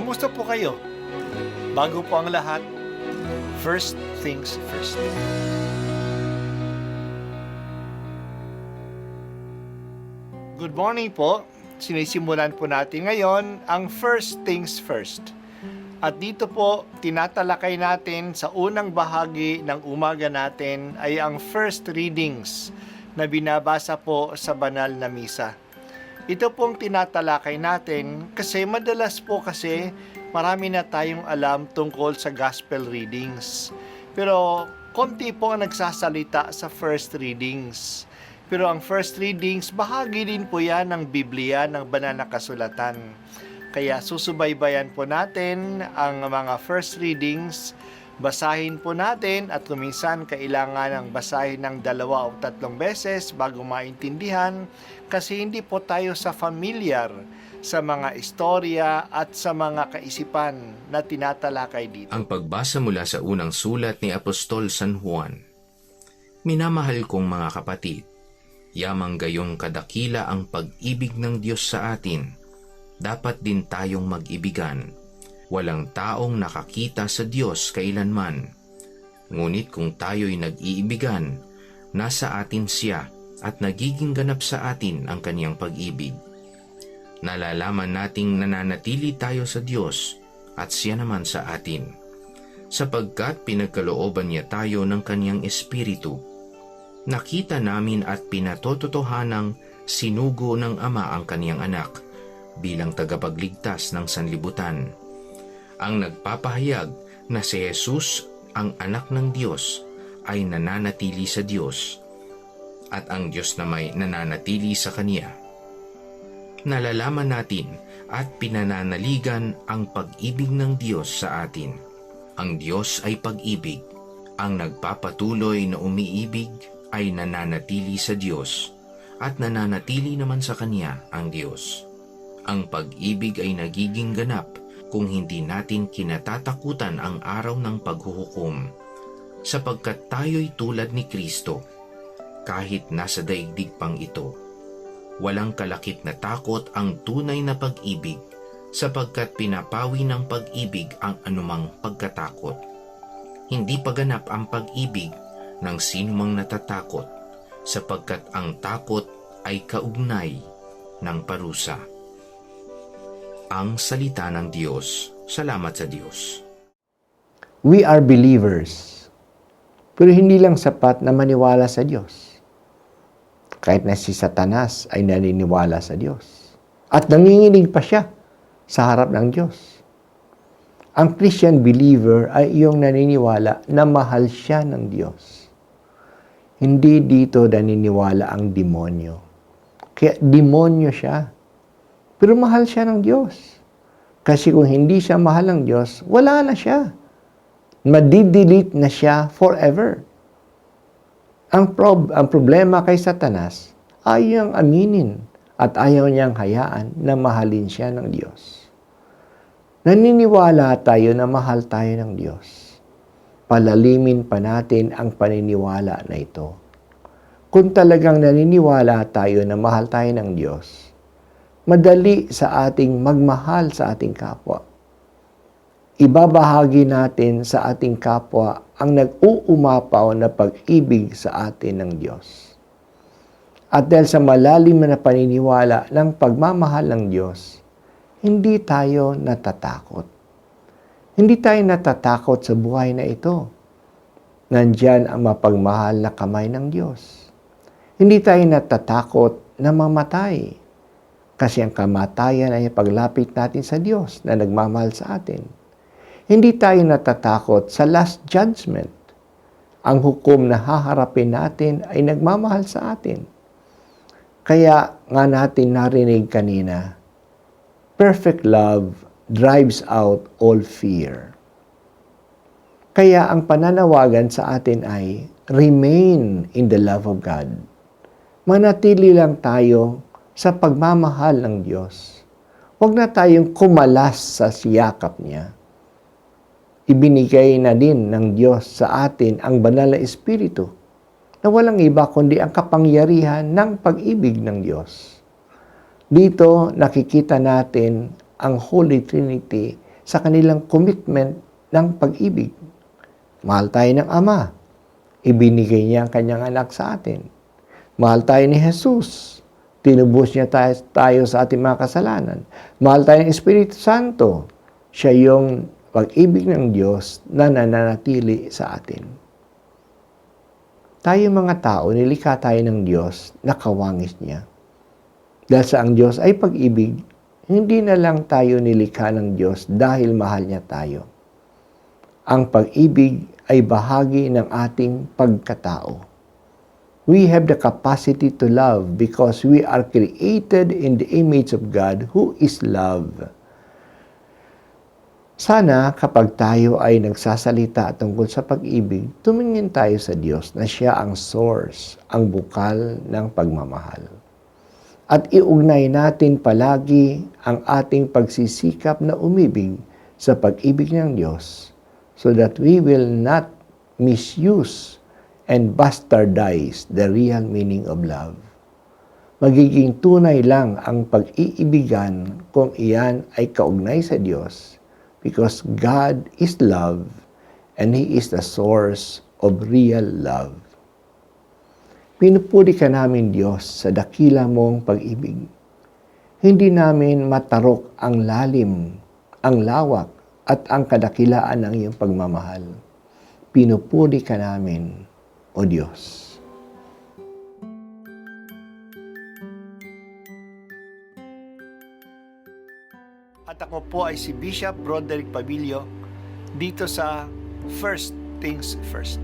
Kamusta po kayo? Bago po ang lahat, first things first. Good morning po. Sinisimulan po natin ngayon ang first things first. At dito po, tinatalakay natin sa unang bahagi ng umaga natin ay ang first readings na binabasa po sa banal na misa. Ito pong tinatalakay natin kasi madalas po kasi marami na tayong alam tungkol sa gospel readings. Pero konti po ang nagsasalita sa first readings. Pero ang first readings, bahagi din po yan ng Biblia, ng banal na kasulatan. Kaya susubaybayan po natin ang mga first readings, basahin po natin at kuminsan kailangan ng basahin ng 2 o 3 beses bago maintindihan kasi hindi po tayo sa familiar sa mga istorya at sa mga kaisipan na tinatalakay dito. Ang pagbasa mula sa unang sulat ni Apostol San Juan. Minamahal kong mga kapatid, yamang gayong kadakila ang pag-ibig ng Diyos sa atin, dapat din tayong mag-ibigan. Walang taong nakakita sa Diyos kailanman. Ngunit kung tayo'y nag-iibigan, nasa atin siya at nagiging ganap sa atin ang kaniyang pag-ibig. Nalalaman nating nananatili tayo sa Diyos at siya naman sa atin, sapagkat pinagkalooban niya tayo ng kaniyang Espiritu. Nakita namin at pinatototohanang sinugo ng Ama ang kaniyang anak bilang tagapagligtas ng sanlibutan. Ang nagpapahayag na si Jesus, ang anak ng Diyos, ay nananatili sa Diyos, at ang Diyos na may nananatili sa Kaniya. Nalalaman natin at pinananaligan ang pag-ibig ng Diyos sa atin. Ang Diyos ay pag-ibig. Ang nagpapatuloy na umiibig ay nananatili sa Diyos, at nananatili naman sa Kaniya ang Diyos. Ang pag-ibig ay nagiging ganap kung hindi natin kinatatakutan ang araw ng paghuhukom, sapagkat tayo'y tulad ni Kristo, kahit nasa daigdig pang ito. Walang kalakip na takot ang tunay na pag-ibig, sapagkat pinapawi ng pag-ibig ang anumang pagkatakot. Hindi paganap ang pag-ibig ng sinumang natatakot, sapagkat ang takot ay kaugnay ng parusa. Ang salita ng Diyos. Salamat sa Diyos. We are believers, pero hindi lang sapat na maniwala sa Diyos. Kahit na si Satanas ay naniniwala sa Diyos. At nanginginig pa siya sa harap ng Diyos. Ang Christian believer ay iyong naniniwala na mahal siya ng Diyos. Hindi dito naniniwala ang demonyo. Kaya demonyo siya. Pero mahal siya ng Diyos. Kasi kung hindi siya mahal ng Diyos, wala na siya. Madidelete na siya forever. Ang problema kay Satanas, ayaw niyang aminin at ayaw niyang hayaan na mahalin siya ng Diyos. Naniniwala tayo na mahal tayo ng Diyos. Palalimin pa natin ang paniniwala na ito. Kung talagang naniniwala tayo na mahal tayo ng Diyos, madali sa ating magmahal sa ating kapwa. Ibabahagi natin sa ating kapwa ang nag-uumapaw na pag-ibig sa atin ng Diyos. At dahil sa malalim na paniniwala ng pagmamahal ng Diyos, hindi tayo natatakot. Hindi tayo natatakot sa buhay na ito. Nandyan ang mapagmahal na kamay ng Diyos. Hindi tayo natatakot na mamatay. Kasi ang kamatayan ay paglapit natin sa Diyos na nagmamahal sa atin. Hindi tayo natatakot sa last judgment. Ang hukom na haharapin natin ay nagmamahal sa atin. Kaya nga natin narinig kanina, perfect love drives out all fear. Kaya ang pananawagan sa atin ay remain in the love of God. Manatili lang tayo sa pagmamahal ng Diyos. Huwag na tayong kumalas sa siyakap niya. Ibinigay na din ng Diyos sa atin ang banal na Espiritu na walang iba kundi ang kapangyarihan ng pag-ibig ng Diyos. Dito nakikita natin ang Holy Trinity sa kanilang commitment ng pag-ibig. Mahal tayo ng Ama. Ibinigay niya ang kanyang anak sa atin. Mahal tayo ni Jesus. Tinubos niya tayo sa ating mga kasalanan. Mahal tayo ng Espiritu Santo. Siya yung pag-ibig ng Diyos na nananatili sa atin. Tayo mga tao, nilikha tayo ng Diyos na kawangis niya. Dahil sa ang Diyos ay pag-ibig, hindi na lang tayo nilikha ng Diyos dahil mahal niya tayo. Ang pag-ibig ay bahagi ng ating pagkatao. We have the capacity to love because we are created in the image of God who is love. Sana kapag tayo ay nagsasalita tungkol sa pag-ibig, tumingin tayo sa Diyos na siya ang source, ang bukal ng pagmamahal. At iugnay natin palagi ang ating pagsisikap na umibig sa pag-ibig ng Diyos so that we will not misuse and bastardize the real meaning of love. Magiging tunay lang ang pag-iibigan kung iyan ay kaugnay sa Diyos because God is love and He is the source of real love. Pinupuri ka namin, Diyos, sa dakila mong pag-ibig. Hindi namin matarok ang lalim, ang lawak, at ang kadakilaan ng iyong pagmamahal. Pinupuri ka namin, O Diyos. At ako po ay si Bishop Broderick Pabilio dito sa First Things First.